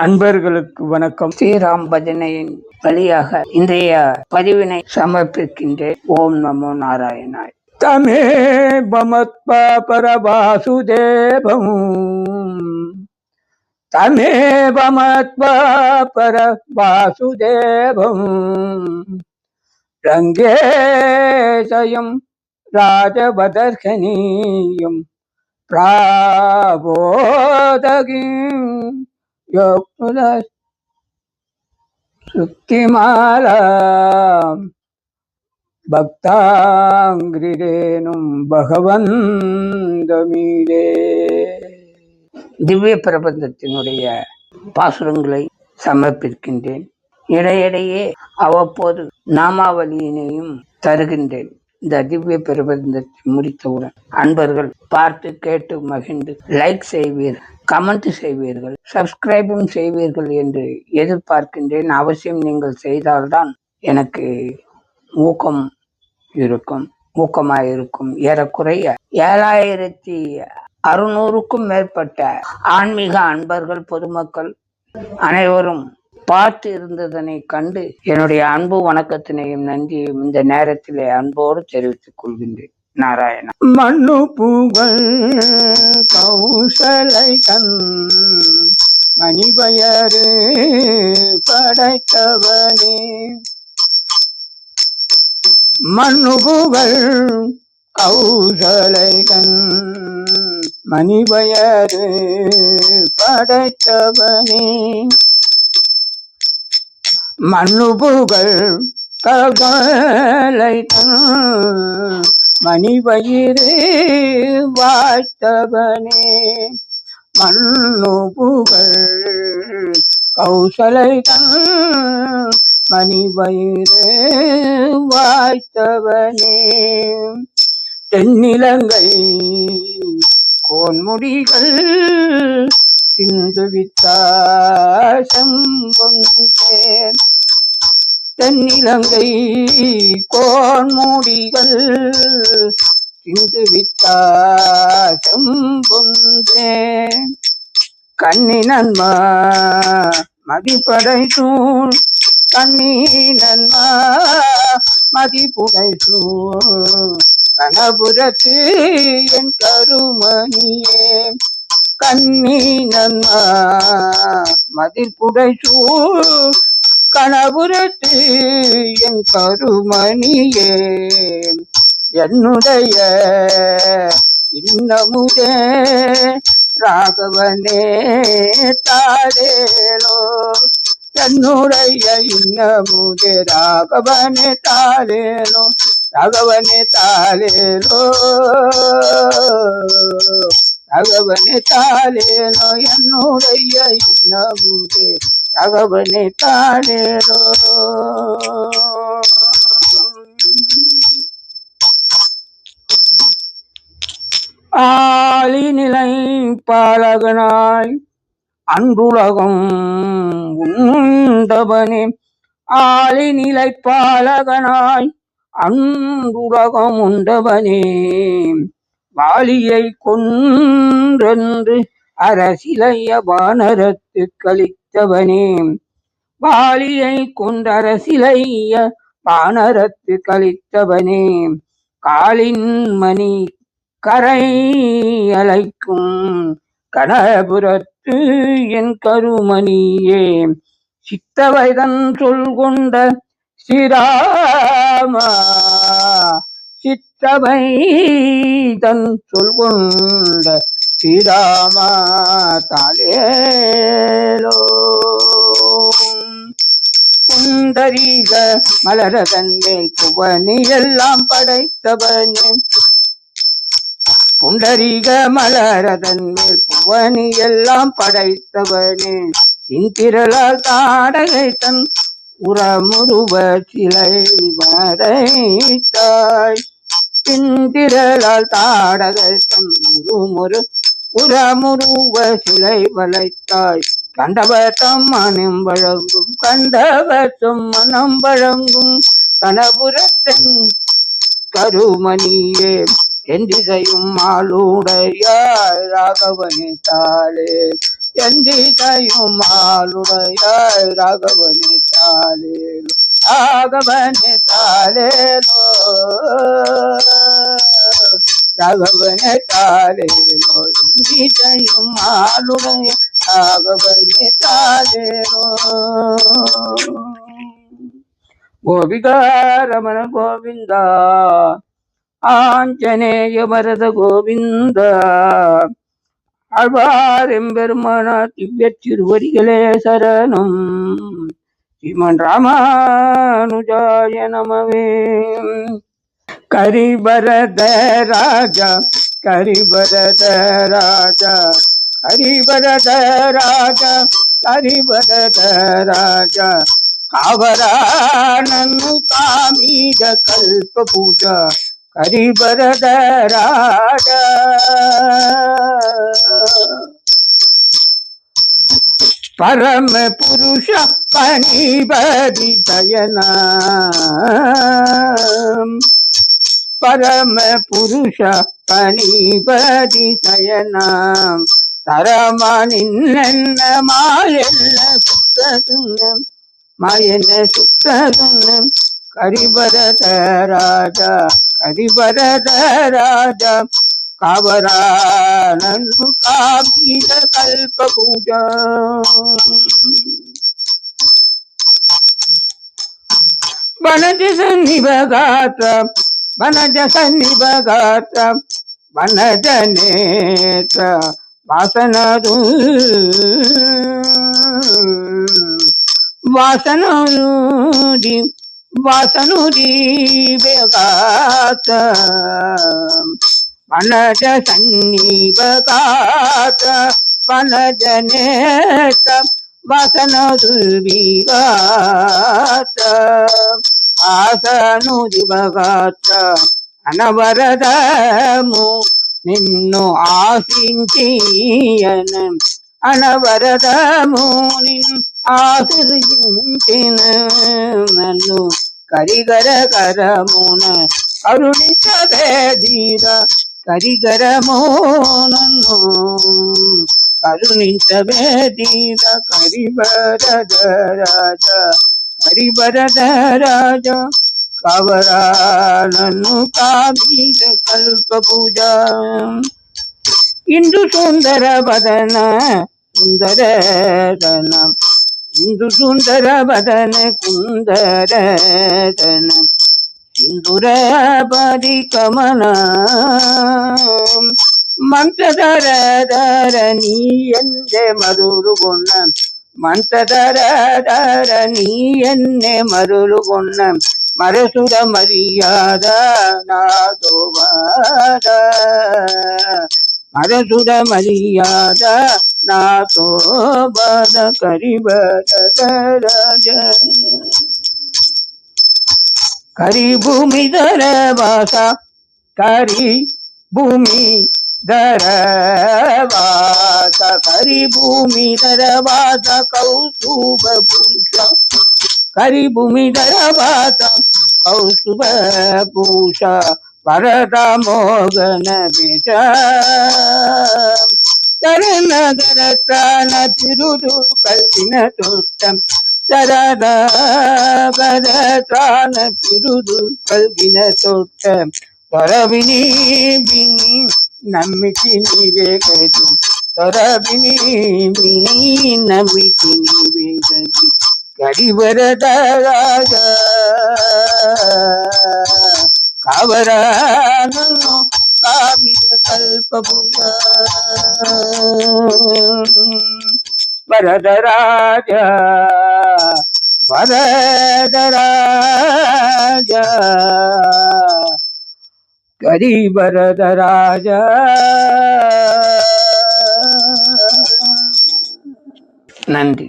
அன்பர்களுக்கு வணக்கம். ஸ்ரீராம் பஜனையின் வழியாக இன்றைய பதிவினை சமர்ப்பிக்கின்றேன். ஓம் நமோ நாராயணாய். தமே பமத்பா பரவாசுதேவம் தமே பமத்பா பரவாசுதேவம் ரங்கேசயம் ராஜபதர்கனீயம் பிராபோதகிம் சுத்திமாலா பக்தாங்கிரேனும் பகவந்தமீரே. திவ்ய பிரபந்தத்தினுடைய பாசுரங்களை சமர்ப்பிக்கின்றேன். இடையிடையே அவ்வப்போது நாமாவளியினையும் தருகின்றேன். இந்த திவ்ய பிரபந்தத்தை முடித்தவுடன் அன்பர்கள் பார்த்து கேட்டு மகிழ்ந்து லைக் செய்வீர்கள், கமெண்ட் செய்வீர்கள், சப்ஸ்கிரைபும் செய்வீர்கள் என்று எதிர்பார்க்கின்றேன். அவசியம் நீங்கள் செய்தால்தான் எனக்கு ஊக்கமாயிருக்கும். ஏறக்குறைய 7600க்கும் மேற்பட்ட ஆன்மீக அன்பர்கள், பொதுமக்கள் அனைவரும் பார்த்து இருந்ததனை கண்டு என்னுடைய அன்பு வணக்கத்தினையும் நன்றியும் இந்த நேரத்திலே அன்போடு தெரிவித்துக் கொள்கின்றேன். நாராயண மண்ணு பூகள் கௌசலை தன் மணிபயரு படைத்தவனே. மண்ணு பூகள் கௌசலை தன் மணிபயரு படைத்தவனே. மண்ணுபுகள் கலை மணிபயிறு வாய்த்தவனே. மண்ணுபுகள் கௌசலை மணிபயிறு வாய்த்தவனே. தென்னிலங்கை கோன்முடிகள் சிந்துவித்தாசம் கொண்டேன். தென்னிலங்கை கோன்முடிகள் சிந்துவித்தாசம் கொண்டேன். கண்ணினன்மா மதிப்படைசூழ் கண்ணினன்மா மதிப்புடைசூழ் கணபுரத்து என் கருமணியே. கண்ணீனன்மா மதிப்புடைசூழ் கணபுரத்து என் கருமணியே. என்னுடைய இன்னமுதே ராகவனே தாரேலோ. என்னுடைய இன்னமுதே ராகவனே தாரேலோ. ராகவனே தாலேலோ, ராகவனே தாலேலோ. என்னுடைய இன்னமுதே ராகவனே தாலேலோ. ஆளிநிலை பாலகனாய் அன்புலகம் உண்டவனே. ஆளிநிலை பாலகனாய் அன்புலகம் உண்டவனே. வாலியை கொன்றென்று அரசிலைய வானரத்து கழித்தவனே. வாலியை கொன்றரசிலைய வானரத்து கழித்தவனே. காலின் மணி கரை அலைக்கும் கணபுரத்து என் கருமணியே. சித்தவைதன் சொல் கொண்ட ஸ்ரீராமா. சித்தவைதன் சொல் கொண்ட ஸ்ரீராமா தாலேலோ. புண்டரீக மலரதன் மேல் புவனி எல்லாம் படைத்தவனே. புண்டரீக மலரதன் மேல் புவனி எல்லாம் படைத்தவனே. இந்திரலால் தாடகை தன் உரமுருவ சிலை வரைத்தாய். இந்திரலால் தாடகை தன் உரமுருவ சிலை வளைத்தாய். கண்டவத்தம் மனம் வழங்கும் கண்டவத்தம் மனம் வழங்கும் கணபுரத்தன் கருமணியே. என்றிசையும் ஆளுடையாய் ராகவனே தாளே எந்திசையும் ஆளுடையாய் ராகவனே தாலேலோ ராகவனே தாலேலோ ராகவனே தாலேலோ எந்திசையும் ஆளுடைய ராகவனே தாலேலோ கோபிகா ரமண கோவிந்தா ஆஞ்சநேய வரத கோவிந்த ஆழ்வாரெம்பெருமானா திவ்ய திருவடிகளே சரணம். ஸ்ரீமன் ராமானுஜாய நமவே. கரிபரத ராஜா கரிபரத ராஜா கரிபரத ராஜா கரிபரத ராஜா காவரானನು ಕಾಮಿದ ಕಲ್ಪ ಪೂಜಾ ಕರಿಬರದ ರಾಜ ಪರಮ ಪುರುಷ ಪಣಿಬದಿ ಶಯನ ಪರಮ ಪುರುಷ ಪಣಿಬದಿ ಶಯನ ತರಮ ನಿನ್ನ ಮಾಯೆಲ್ಲ ಸುತ್ತದುನ್ನ ಮಾಯನ ಸುತ್ತದುನ್ನ ಕರಿಬರದ ರಾಜ ಕರಿಬರದ ರಾಜ ಕಾವರಾನನು ಕಾಮಿದ ಕಲ್ಪ ಪೂಜಾ ವನಜ ಸನ್ನಿಭಗಾತ್ರ ವನಜ ಸನ್ನಿಭಗಾತ್ರ ವನಜ ನೇತ್ರ ವಾಸನದು ವಾಸನುಡಿ ವಾಸನುಡಿ ಬೇಗಾತ ವನಜ ಸನ್ನಿಭಗಾತ ವನಜ ನೇತ್ರ ವಾಸನದು ವಿಗಾತ ಆಸನು ದಿವಗಾತ అనవరదము నిన్ను ఆశించిన అనవరదము నిన్ను ఆశ్రయించిన నన్ను కరిగర కరమున కరుణించవేదీర కరిగరము నన్ను కరుణించవేదీర కరివరద రాజ కరివరద రాజ కావరానను కామిద కల్ప పూజా ఇందు సుందర వదన సుందరదన ఇందు సుందర వదన కుందరదన సింధుర పది కమన మంత్రధర నీ ఎందే మరులుగొన్న మంత్రధర నీ ఎన్నే మరులుగొన్న మరసుర మర్యాద నాతో బాధ మరసుర మర్యాద నాతో బాధ కరిబరద రాజ కరి భూమి ధర వాస కరి భూమి ధర వాస కరి భూమి ధర వాస కౌస్తుభ పురుష కరి భూమి ధర వాస కౌస్తుభ భూష వరద మోగన విష తరణగర త్రాణ తిరుడు కల్పిన తోట్టం శరద గర త్రాణ తిరుడు కల్పిన తోట్టం తొరవిని విని నమ్మికి నీవే గదు తొరవిని విని నమ్మికి నీవే గదు కరివరద రాజ కావరానను కామిద కల్ప పూజా వరద రాజ వరద రాజ కరివరద రాజ நன்றி.